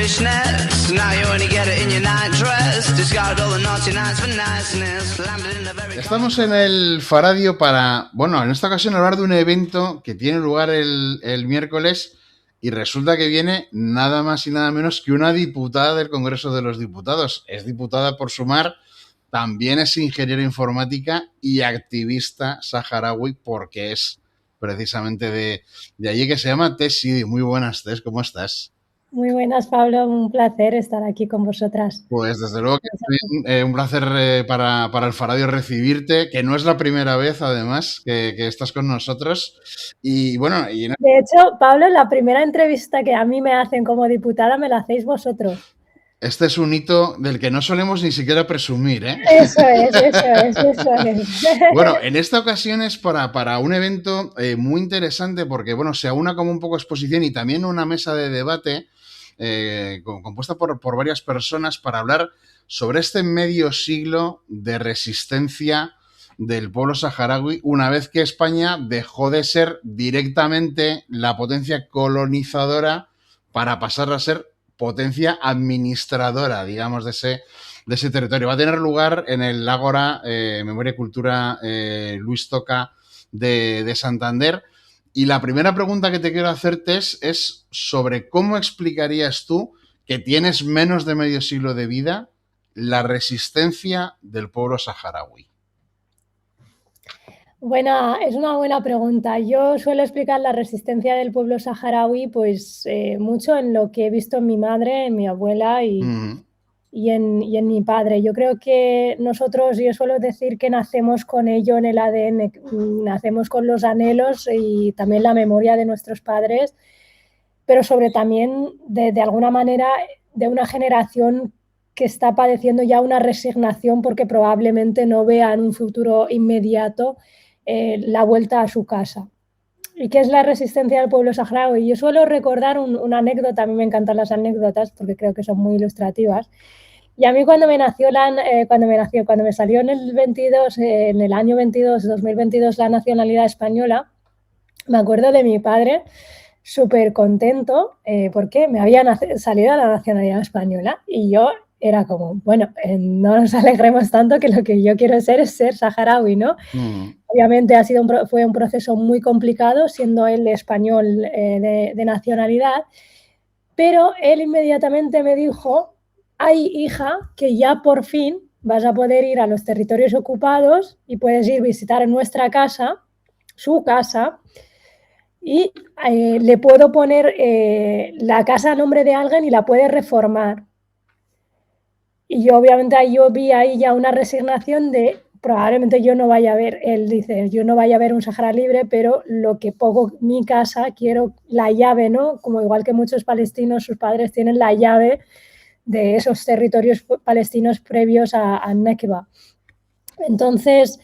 foolishness. Now you only get it in your nightdress. Discard all the naughty nights for niceness. Landed in a very... Estamos en el Faradio para, bueno, en esta ocasión hablar de un evento que tiene lugar el miércoles y resulta que viene nada más y nada menos que una diputada del Congreso de los Diputados. Es diputada por Sumar, también es ingeniera informática y activista saharaui porque es precisamente de allí, que se llama Tess Sidi. Muy buenas, Tess, ¿cómo estás? Muy buenas, Pablo. Un placer estar aquí con vosotras. Pues desde luego que es un placer para el Faradio recibirte, que no es la primera vez, además, que estás con nosotros. Y bueno... De hecho, Pablo, la primera entrevista que a mí me hacen como diputada me la hacéis vosotros. Este es un hito del que no solemos ni siquiera presumir, ¿eh? Eso es. Bueno, en esta ocasión es para un evento muy interesante porque, bueno, se aúna como un poco exposición y también una mesa de debate compuesta por varias personas para hablar sobre este medio siglo de resistencia del pueblo saharaui una vez que España dejó de ser directamente la potencia colonizadora para pasar a ser potencia administradora, digamos, de ese territorio. Va a tener lugar en el Ágora Memoria y Cultura Luis Toca de Santander. Y la primera pregunta que te quiero hacerte es sobre cómo explicarías tú, que tienes menos de medio siglo de vida, la resistencia del pueblo saharaui. Bueno, es una buena pregunta. Yo suelo explicar la resistencia del pueblo saharaui pues mucho en lo que he visto en mi madre, en mi abuela y en mi padre. Yo creo que nosotros, yo suelo decir que nacemos con ello en el ADN, nacemos con los anhelos y también la memoria de nuestros padres, pero sobre también de alguna manera de una generación que está padeciendo ya una resignación porque probablemente no vea en un futuro inmediato la vuelta a su casa. ¿Y qué es la resistencia del pueblo saharaui? Yo suelo recordar una anécdota, a mí me encantan las anécdotas porque creo que son muy ilustrativas. Y a mí cuando me salió en el 22, en el año 2022, la nacionalidad española, me acuerdo de mi padre súper contento porque me había salido la nacionalidad española y yo era como, bueno, no nos alegremos tanto que lo que yo quiero ser es ser saharaui, ¿no? Obviamente fue un proceso muy complicado, siendo él español de nacionalidad, pero él inmediatamente me dijo, ay, hija, que ya por fin vas a poder ir a los territorios ocupados y puedes ir a visitar nuestra casa, su casa, y le puedo poner la casa a nombre de alguien y la puedes reformar. Y yo obviamente yo vi ahí ya una resignación de probablemente yo no vaya a ver, él dice, yo no vaya a ver un Sahara libre, pero lo que pongo mi casa, quiero la llave, ¿no? Como igual que muchos palestinos, sus padres tienen la llave de esos territorios palestinos previos a Nakba. Entonces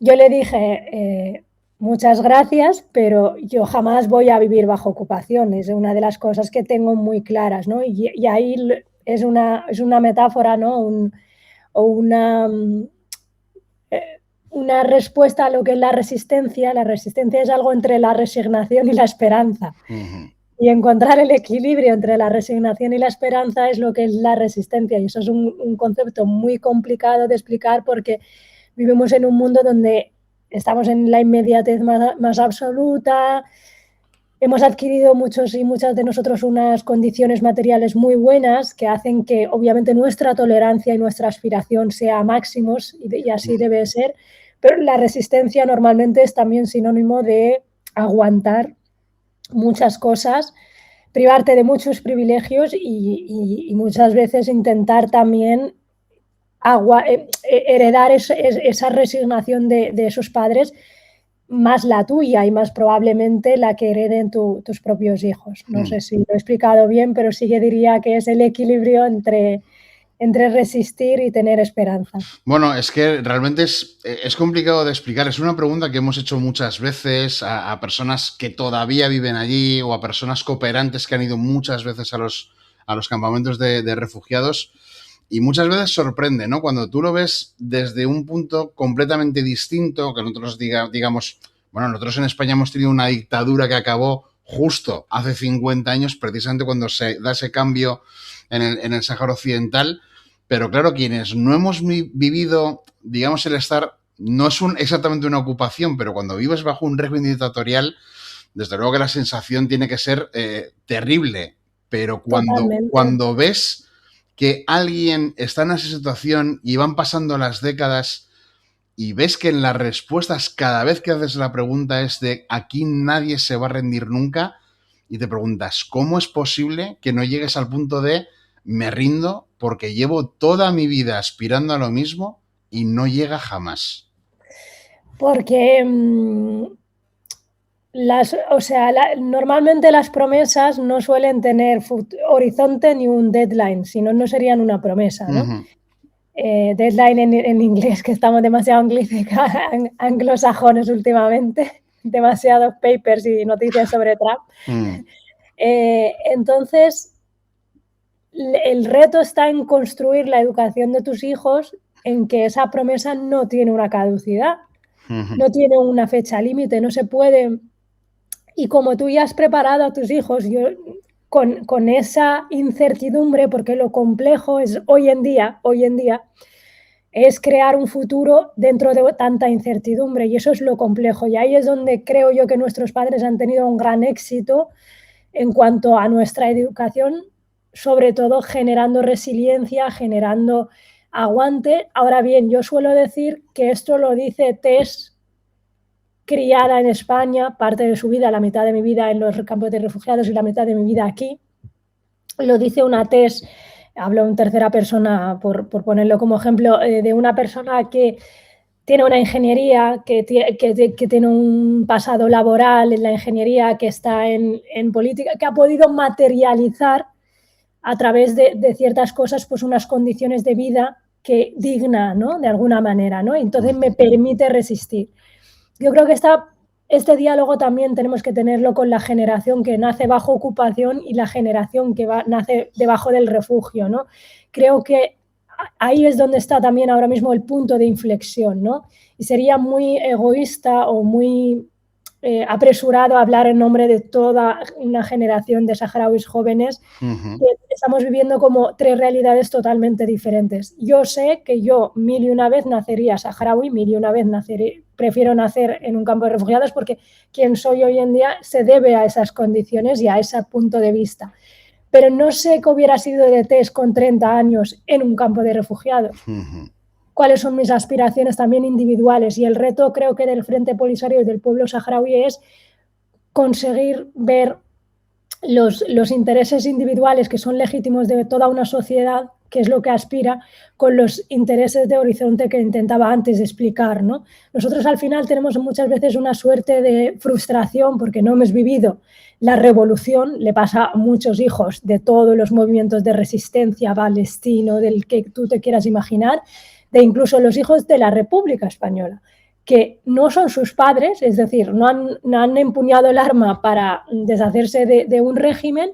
yo le dije, muchas gracias, pero yo jamás voy a vivir bajo ocupación, es una de las cosas que tengo muy claras, ¿no? Y ahí es una metáfora, ¿no? Una respuesta a lo que es la resistencia. La resistencia es algo entre la resignación y la esperanza. Y encontrar el equilibrio entre la resignación y la esperanza es lo que es la resistencia. Y eso es un concepto muy complicado de explicar porque vivimos en un mundo donde estamos en la inmediatez más absoluta. Hemos adquirido muchos y muchas de nosotros unas condiciones materiales muy buenas que hacen que obviamente nuestra tolerancia y nuestra aspiración sea a máximos y así debe ser, pero la resistencia normalmente es también sinónimo de aguantar muchas cosas, privarte de muchos privilegios y muchas veces intentar también heredar esa resignación de esos padres, más la tuya y más probablemente la que hereden tus propios hijos. No sé si lo he explicado bien, pero sí que diría que es el equilibrio entre resistir y tener esperanza. Bueno, es que realmente es complicado de explicar. Es una pregunta que hemos hecho muchas veces a personas que todavía viven allí o a personas cooperantes que han ido muchas veces a los campamentos de refugiados. Y muchas veces sorprende, ¿no? Cuando tú lo ves desde un punto completamente distinto, que nosotros digamos, bueno, nosotros en España hemos tenido una dictadura que acabó justo hace 50 años, precisamente cuando se da ese cambio en el Sáhara Occidental. Pero claro, quienes no hemos vivido, digamos, el estar, no es exactamente una ocupación, pero cuando vives bajo un régimen dictatorial, desde luego que la sensación tiene que ser terrible. Pero cuando ves que alguien está en esa situación y van pasando las décadas y ves que en las respuestas cada vez que haces la pregunta es de aquí nadie se va a rendir nunca, y te preguntas, ¿cómo es posible que no llegues al punto de me rindo porque llevo toda mi vida aspirando a lo mismo y no llega jamás? Porque normalmente las promesas no suelen tener horizonte ni un deadline, si no, no serían una promesa, ¿no? Deadline en inglés, que estamos demasiado anglosajones últimamente, demasiados papers y noticias sobre Trump. Entonces, el reto está en construir la educación de tus hijos en que esa promesa no tiene una caducidad, no tiene una fecha límite, no se puede. Y como tú ya has preparado a tus hijos con esa incertidumbre, porque lo complejo es hoy en día, es crear un futuro dentro de tanta incertidumbre, y eso es lo complejo. Y ahí es donde creo yo que nuestros padres han tenido un gran éxito en cuanto a nuestra educación, sobre todo generando resiliencia, generando aguante. Ahora bien, yo suelo decir que esto lo dice Tess, criada en España, parte de su vida, la mitad de mi vida en los campos de refugiados y la mitad de mi vida aquí. Lo dice una Tess, hablo en tercera persona por ponerlo como ejemplo, de una persona que tiene una ingeniería, que tiene un pasado laboral en la ingeniería, que está en política, que ha podido materializar a través de ciertas cosas pues unas condiciones de vida que digna, ¿no? De alguna manera, ¿no? Entonces me permite resistir. Yo creo que este diálogo también tenemos que tenerlo con la generación que nace bajo ocupación y la generación que nace debajo del refugio, ¿no? Creo que ahí es donde está también ahora mismo el punto de inflexión, ¿no? Y sería muy egoísta o muy apresurado hablar en nombre de toda una generación de saharauis jóvenes que estamos viviendo como tres realidades totalmente diferentes. Yo sé que yo 1001 vez nacería saharaui, 1001 vez prefiero nacer en un campo de refugiados, porque quien soy hoy en día se debe a esas condiciones y a ese punto de vista. Pero no sé qué hubiera sido de Tess con 30 años en un campo de refugiados. Cuáles son mis aspiraciones también individuales, y el reto creo que del Frente Polisario y del pueblo saharaui es conseguir ver los intereses individuales que son legítimos de toda una sociedad, que es lo que aspira, con los intereses de horizonte que intentaba antes explicar, ¿no? Nosotros al final tenemos muchas veces una suerte de frustración porque no hemos vivido la revolución, le pasa a muchos hijos de todos los movimientos de resistencia palestino, del que tú te quieras imaginar, de incluso los hijos de la República Española, que no son sus padres, es decir, no han empuñado el arma para deshacerse de un régimen,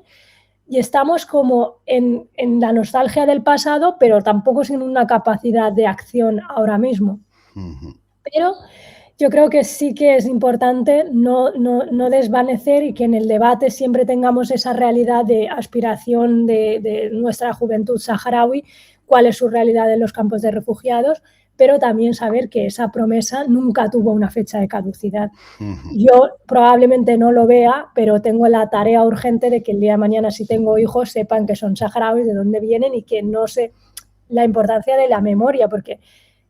y estamos como en la nostalgia del pasado, pero tampoco sin una capacidad de acción ahora mismo. Pero yo creo que sí que es importante no desvanecer, y que en el debate siempre tengamos esa realidad de aspiración de nuestra juventud saharaui, cuál es su realidad en los campos de refugiados, pero también saber que esa promesa nunca tuvo una fecha de caducidad. Yo probablemente no lo vea, pero tengo la tarea urgente de que el día de mañana, si tengo hijos, sepan que son saharauis, de dónde vienen, y que no sé la importancia de la memoria, porque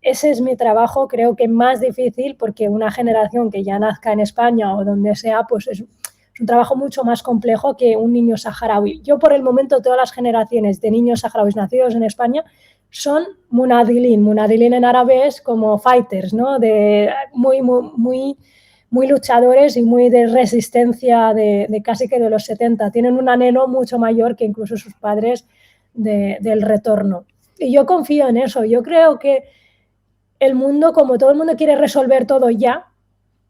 ese es mi trabajo, creo que más difícil, porque una generación que ya nazca en España o donde sea, pues es un trabajo mucho más complejo que un niño saharaui. Yo, por el momento, todas las generaciones de niños saharauis nacidos en España son munadilin. Munadilin en árabe es como fighters, ¿no? Muy luchadores y muy de resistencia de casi que de los 70. Tienen un anhelo mucho mayor que incluso sus padres del retorno. Y yo confío en eso. Yo creo que el mundo, como todo el mundo quiere resolver todo ya,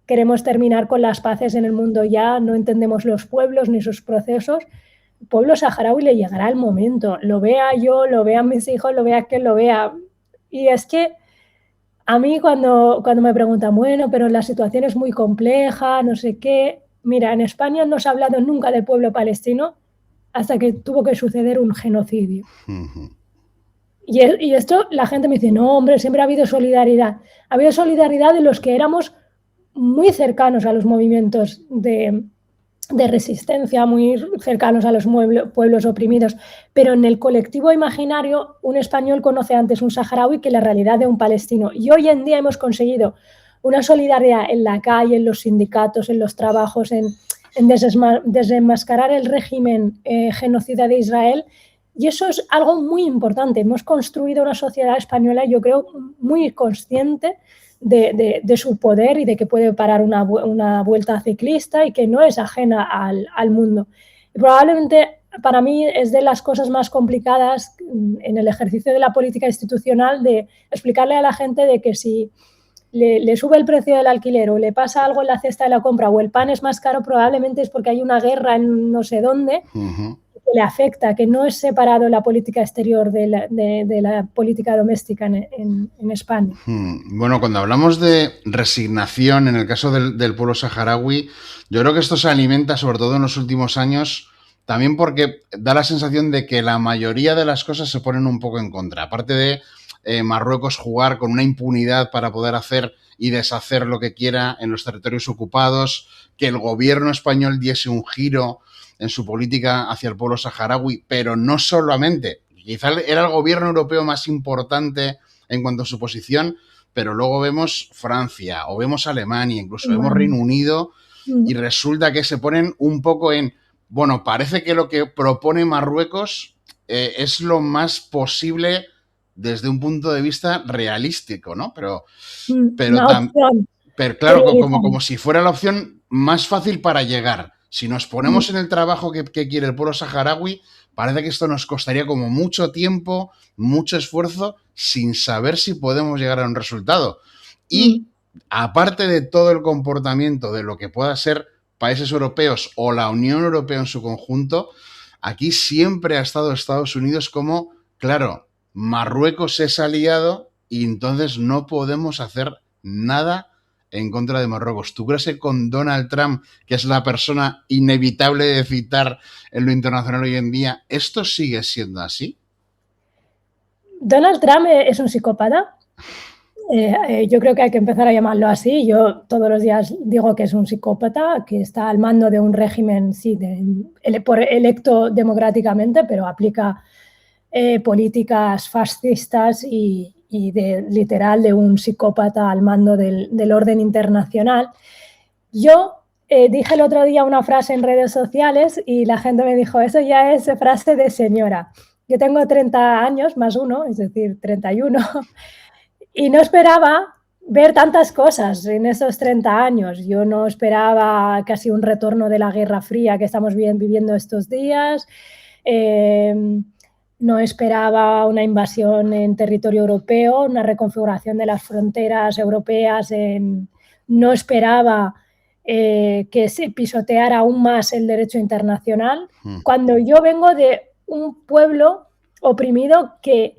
queremos terminar con las paces en el mundo ya, no entendemos los pueblos ni sus procesos. El pueblo saharaui le llegará el momento, lo vea yo, lo vean mis hijos, lo vea quien lo vea. Y es que a mí cuando me preguntan, bueno, pero la situación es muy compleja, no sé qué, Mira, en España no se ha hablado nunca del pueblo palestino hasta que tuvo que suceder un genocidio. Y esto la gente me dice, no, hombre, siempre ha habido solidaridad. Ha habido solidaridad de los que éramos muy cercanos a los movimientos de resistencia, muy cercanos a los pueblos oprimidos, pero en el colectivo imaginario un español conoce antes un saharaui que la realidad de un palestino. Y hoy en día hemos conseguido una solidaridad en la calle, en los sindicatos, en los trabajos, en desenmascarar el régimen genocida de Israel. Y eso es algo muy importante. Hemos construido una sociedad española, yo creo, muy consciente de su poder y de que puede parar una vuelta ciclista y que no es ajena al mundo. Y probablemente para mí es de las cosas más complicadas en el ejercicio de la política institucional de explicarle a la gente de que si le sube el precio del alquiler o le pasa algo en la cesta de la compra o el pan es más caro, probablemente es porque hay una guerra en no sé dónde que le afecta, que no es separado la política exterior de la política doméstica en España. Bueno, cuando hablamos de resignación en el caso del pueblo saharaui, yo creo que esto se alimenta sobre todo en los últimos años también porque da la sensación de que la mayoría de las cosas se ponen un poco en contra. Aparte de Marruecos jugar con una impunidad para poder hacer y deshacer lo que quiera en los territorios ocupados, que el gobierno español diese un giro en su política hacia el pueblo saharaui, pero no solamente. Quizá era el gobierno europeo más importante en cuanto a su posición, pero luego vemos Francia o vemos Alemania, incluso vemos Reino Unido, y resulta que se ponen un poco en, bueno, parece que lo que propone Marruecos es lo más posible desde un punto de vista realístico, ¿no? Pero claro, como si fuera la opción más fácil para llegar. Si nos ponemos en el trabajo que quiere el pueblo saharaui, parece que esto nos costaría como mucho tiempo, mucho esfuerzo, sin saber si podemos llegar a un resultado. Y aparte de todo el comportamiento de lo que pueda ser países europeos o la Unión Europea en su conjunto, aquí siempre ha estado Estados Unidos como, claro, Marruecos es aliado y entonces no podemos hacer nada en contra de Marruecos. ¿Tú crees que con Donald Trump, que es la persona inevitable de citar en lo internacional hoy en día, esto sigue siendo así? Donald Trump es un psicópata. Yo creo que hay que empezar a llamarlo así. Yo todos los días digo que es un psicópata, que está al mando de un régimen, sí, electo democráticamente, pero aplica políticas fascistas y literal de un psicópata al mando del orden internacional. Yo dije el otro día una frase en redes sociales y la gente me dijo, eso ya es frase de señora. Yo tengo 30 años más uno, es decir, 31, y no esperaba ver tantas cosas en esos 30 años. Yo no esperaba casi un retorno de la Guerra Fría que estamos viviendo estos días. No esperaba una invasión en territorio europeo, una reconfiguración de las fronteras europeas. No esperaba que se pisoteara aún más el derecho internacional. Cuando yo vengo de un pueblo oprimido que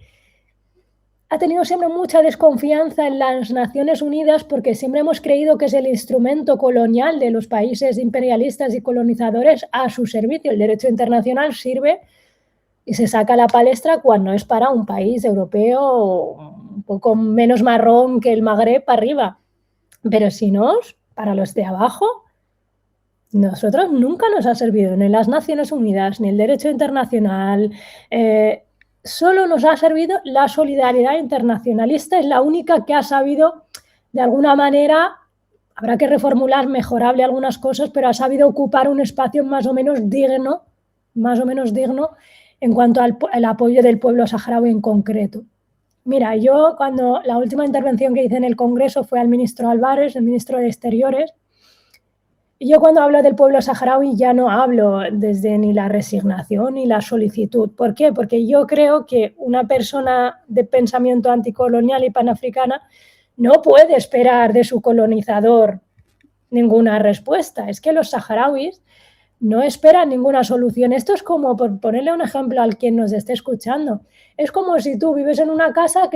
ha tenido siempre mucha desconfianza en las Naciones Unidas porque siempre hemos creído que es el instrumento colonial de los países imperialistas y colonizadores a su servicio. El derecho internacional sirve y se saca a la palestra cuando es para un país europeo un poco menos marrón que el Magreb para arriba. Pero si no, para los de abajo, nosotros nunca nos ha servido ni las Naciones Unidas ni el derecho internacional. Solo nos ha servido la solidaridad internacionalista, es la única que ha sabido, de alguna manera, habrá que reformular, mejorable algunas cosas, pero ha sabido ocupar un espacio más o menos digno en cuanto al apoyo del pueblo saharaui en concreto. Mira, yo cuando la última intervención que hice en el Congreso fue al ministro Álvarez, el ministro de Exteriores, y yo cuando hablo del pueblo saharaui ya no hablo desde ni la resignación ni la solicitud. ¿Por qué? Porque yo creo que una persona de pensamiento anticolonial y panafricana no puede esperar de su colonizador ninguna respuesta. Es que los saharauis no esperan ninguna solución. Esto es como, por ponerle un ejemplo al quien nos esté escuchando, es como si tú vives en una casa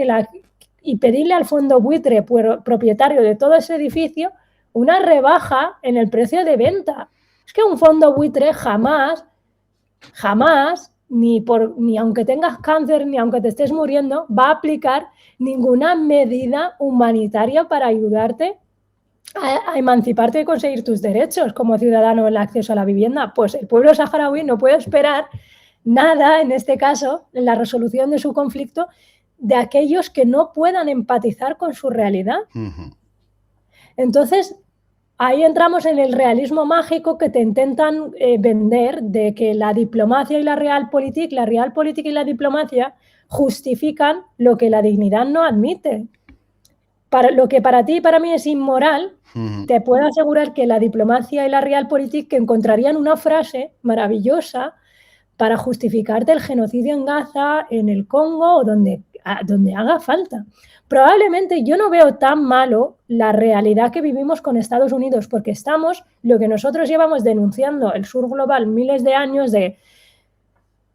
y pedirle al fondo buitre propietario de todo ese edificio una rebaja en el precio de venta. Es que un fondo buitre jamás, ni aunque tengas cáncer, ni aunque te estés muriendo, va a aplicar ninguna medida humanitaria para ayudarte a emanciparte y conseguir tus derechos como ciudadano en el acceso a la vivienda. Pues el pueblo saharaui no puede esperar nada, en este caso, en la resolución de su conflicto, de aquellos que no puedan empatizar con su realidad. Entonces, ahí entramos en el realismo mágico que te intentan vender, de que la diplomacia y la realpolitik y la diplomacia justifican lo que la dignidad no admite. Lo que para ti y para mí es inmoral, te puedo asegurar que la diplomacia y la realpolitik encontrarían una frase maravillosa para justificarte el genocidio en Gaza, en el Congo o donde haga falta. Probablemente yo no veo tan malo la realidad que vivimos con Estados Unidos, porque estamos, lo que nosotros llevamos denunciando el sur global miles de años de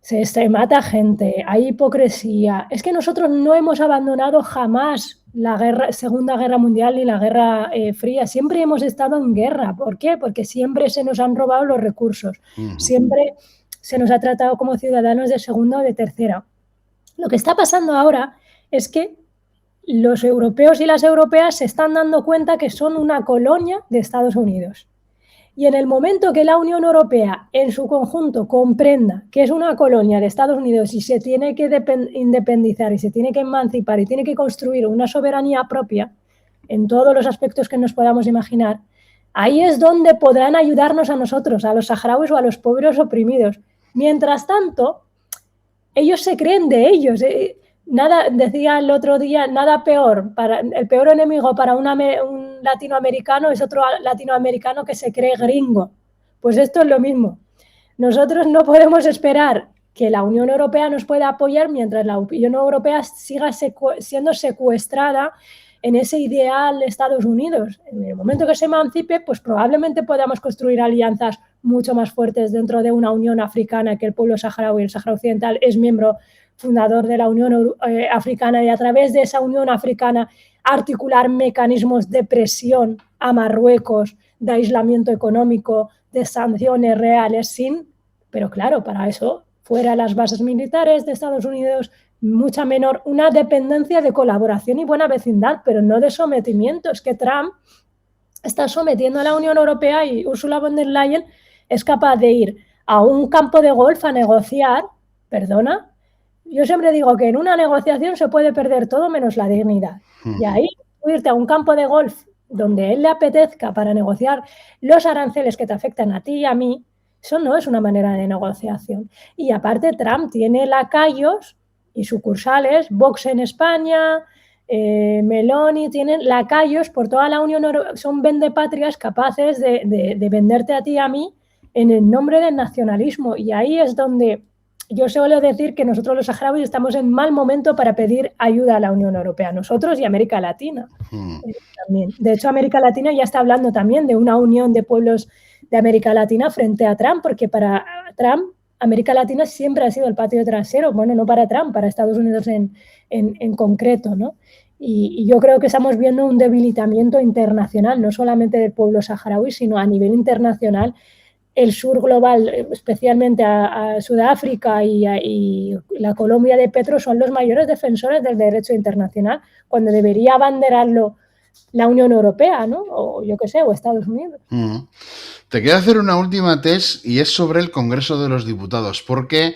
se mata gente, hay hipocresía. Es que nosotros no hemos abandonado jamás la Segunda Guerra Mundial ni la Guerra Fría. Siempre hemos estado en guerra. ¿Por qué? Porque siempre se nos han robado los recursos. Siempre se nos ha tratado como ciudadanos de segunda o de tercera. Lo que está pasando ahora es que los europeos y las europeas se están dando cuenta que son una colonia de Estados Unidos. Y en el momento que la Unión Europea en su conjunto comprenda que es una colonia de Estados Unidos y se tiene que independizar y se tiene que emancipar y tiene que construir una soberanía propia en todos los aspectos que nos podamos imaginar, ahí es donde podrán ayudarnos a nosotros, a los saharauis o a los pueblos oprimidos. Mientras tanto, ellos se creen de ellos. Nada, decía el otro día, nada peor, el peor enemigo para un latinoamericano es otro latinoamericano que se cree gringo. Pues esto es lo mismo. Nosotros no podemos esperar que la Unión Europea nos pueda apoyar mientras la Unión Europea siga siendo secuestrada en ese ideal de Estados Unidos. En el momento que se emancipe, pues probablemente podamos construir alianzas mucho más fuertes dentro de una Unión Africana, que el pueblo saharaui, el Sáhara Occidental, es miembro fundador de la Unión Africana, y a través de esa Unión Africana articular mecanismos de presión a Marruecos, de aislamiento económico, de sanciones reales, pero claro, para eso, fuera las bases militares de Estados Unidos, mucha menor, una dependencia de colaboración y buena vecindad, pero no de sometimiento. Es que Trump está sometiendo a la Unión Europea y Ursula von der Leyen es capaz de ir a un campo de golf a negociar, perdona. Yo siempre digo que en una negociación se puede perder todo menos la dignidad. Y ahí irte a un campo de golf donde él le apetezca para negociar los aranceles que te afectan a ti y a mí, eso no es una manera de negociación. Y aparte Trump tiene lacayos y sucursales, Vox en España, Meloni, tienen lacayos por toda la Unión Europea, son vendepatrias capaces de venderte a ti y a mí en el nombre del nacionalismo. Y ahí es donde yo suelo decir que nosotros los saharauis estamos en mal momento para pedir ayuda a la Unión Europea, nosotros y América Latina. También. De hecho, América Latina ya está hablando también de una unión de pueblos de América Latina frente a Trump, porque para Trump, América Latina siempre ha sido el patio trasero, bueno, no para Trump, para Estados Unidos en concreto, ¿no? Y yo creo que estamos viendo un debilitamiento internacional, no solamente del pueblo saharaui, sino a nivel internacional. El sur global, especialmente a Sudáfrica y la Colombia de Petro, son los mayores defensores del derecho internacional, cuando debería abanderarlo la Unión Europea, ¿no? O yo qué sé, o Estados Unidos. Te quiero hacer una última test y es sobre el Congreso de los Diputados, porque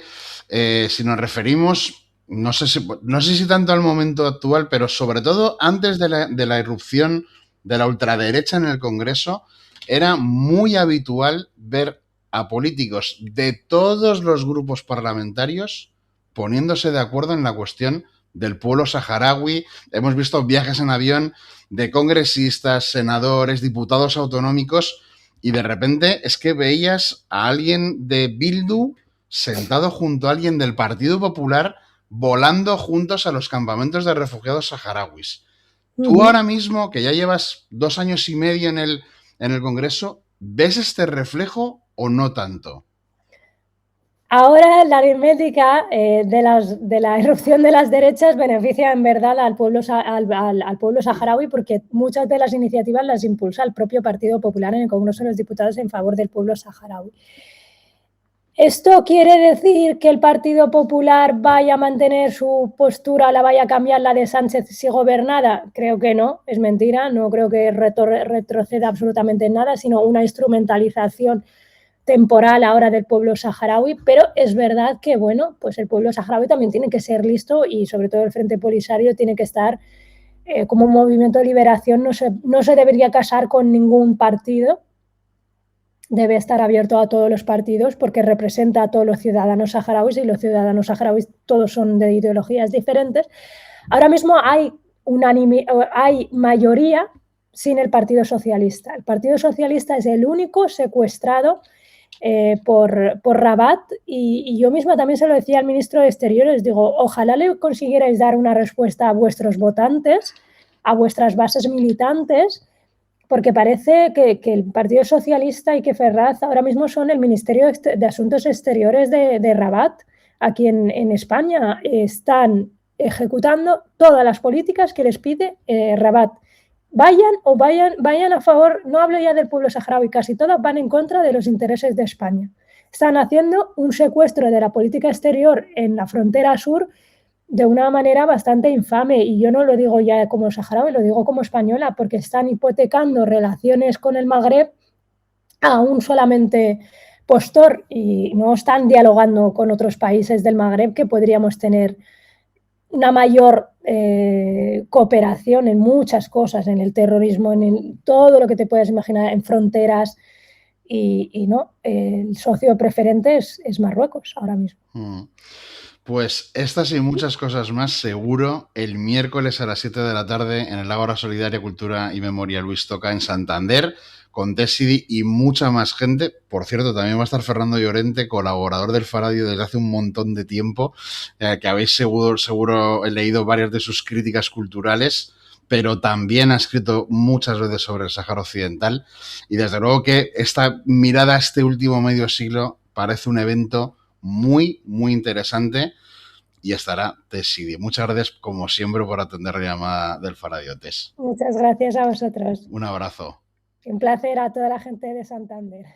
si nos referimos, no sé si tanto al momento actual, pero sobre todo antes de la irrupción de la ultraderecha en el Congreso, era muy habitual ver a políticos de todos los grupos parlamentarios poniéndose de acuerdo en la cuestión del pueblo saharaui. Hemos visto viajes en avión de congresistas, senadores, diputados autonómicos, y de repente es que veías a alguien de Bildu sentado junto a alguien del Partido Popular volando juntos a los campamentos de refugiados saharauis. Tú ahora mismo, que ya llevas 2 años y medio en el Congreso, ¿ves este reflejo o no tanto? Ahora la aritmética de la irrupción de las derechas beneficia en verdad al pueblo saharaui, porque muchas de las iniciativas las impulsa el propio Partido Popular en el Congreso de los Diputados en favor del pueblo saharaui. ¿Esto quiere decir que el Partido Popular vaya a mantener su postura, la vaya a cambiar la de Sánchez si gobernara? Creo que no, es mentira, no creo que retroceda absolutamente en nada, sino una instrumentalización temporal ahora del pueblo saharaui, pero es verdad que, bueno, pues el pueblo saharaui también tiene que ser listo y sobre todo el Frente Polisario tiene que estar como un movimiento de liberación, no se debería casar con ningún partido, debe estar abierto a todos los partidos porque representa a todos los ciudadanos saharauis y los ciudadanos saharauis todos son de ideologías diferentes. Ahora mismo hay mayoría sin el Partido Socialista. El Partido Socialista es el único secuestrado por Rabat y yo misma también se lo decía al ministro de Exteriores, digo, ojalá le consiguierais dar una respuesta a vuestros votantes, a vuestras bases militantes, porque parece que el Partido Socialista y que Ferraz ahora mismo son el Ministerio de Asuntos Exteriores de Rabat, aquí en España. Están ejecutando todas las políticas que les pide Rabat. Vayan a favor, no hablo ya del pueblo saharaui, casi todas van en contra de los intereses de España. Están haciendo un secuestro de la política exterior en la frontera sur de una manera bastante infame, y yo no lo digo ya como saharaui, lo digo como española, porque están hipotecando relaciones con el Magreb a un solamente postor y no están dialogando con otros países del Magreb que podríamos tener una mayor cooperación en muchas cosas, en el terrorismo, todo lo que te puedas imaginar, en fronteras, y no, el socio preferente es Marruecos ahora mismo. Pues estas y muchas cosas más, seguro, el miércoles a las 7 de la tarde en el Ágora Solidaria, Cultura y Memoria Luis Toca en Santander, con Tessidi y mucha más gente. Por cierto, también va a estar Fernando Llorente, colaborador del Faradio desde hace un montón de tiempo, que habéis seguro leído varias de sus críticas culturales, pero también ha escrito muchas veces sobre el Sáhara Occidental. Y desde luego que esta mirada a este último medio siglo parece un evento muy, muy interesante y estará Tessidi. Muchas gracias, como siempre, por atender la llamada del Faradio, Tess. Muchas gracias a vosotros. Un abrazo. Un placer a toda la gente de Santander.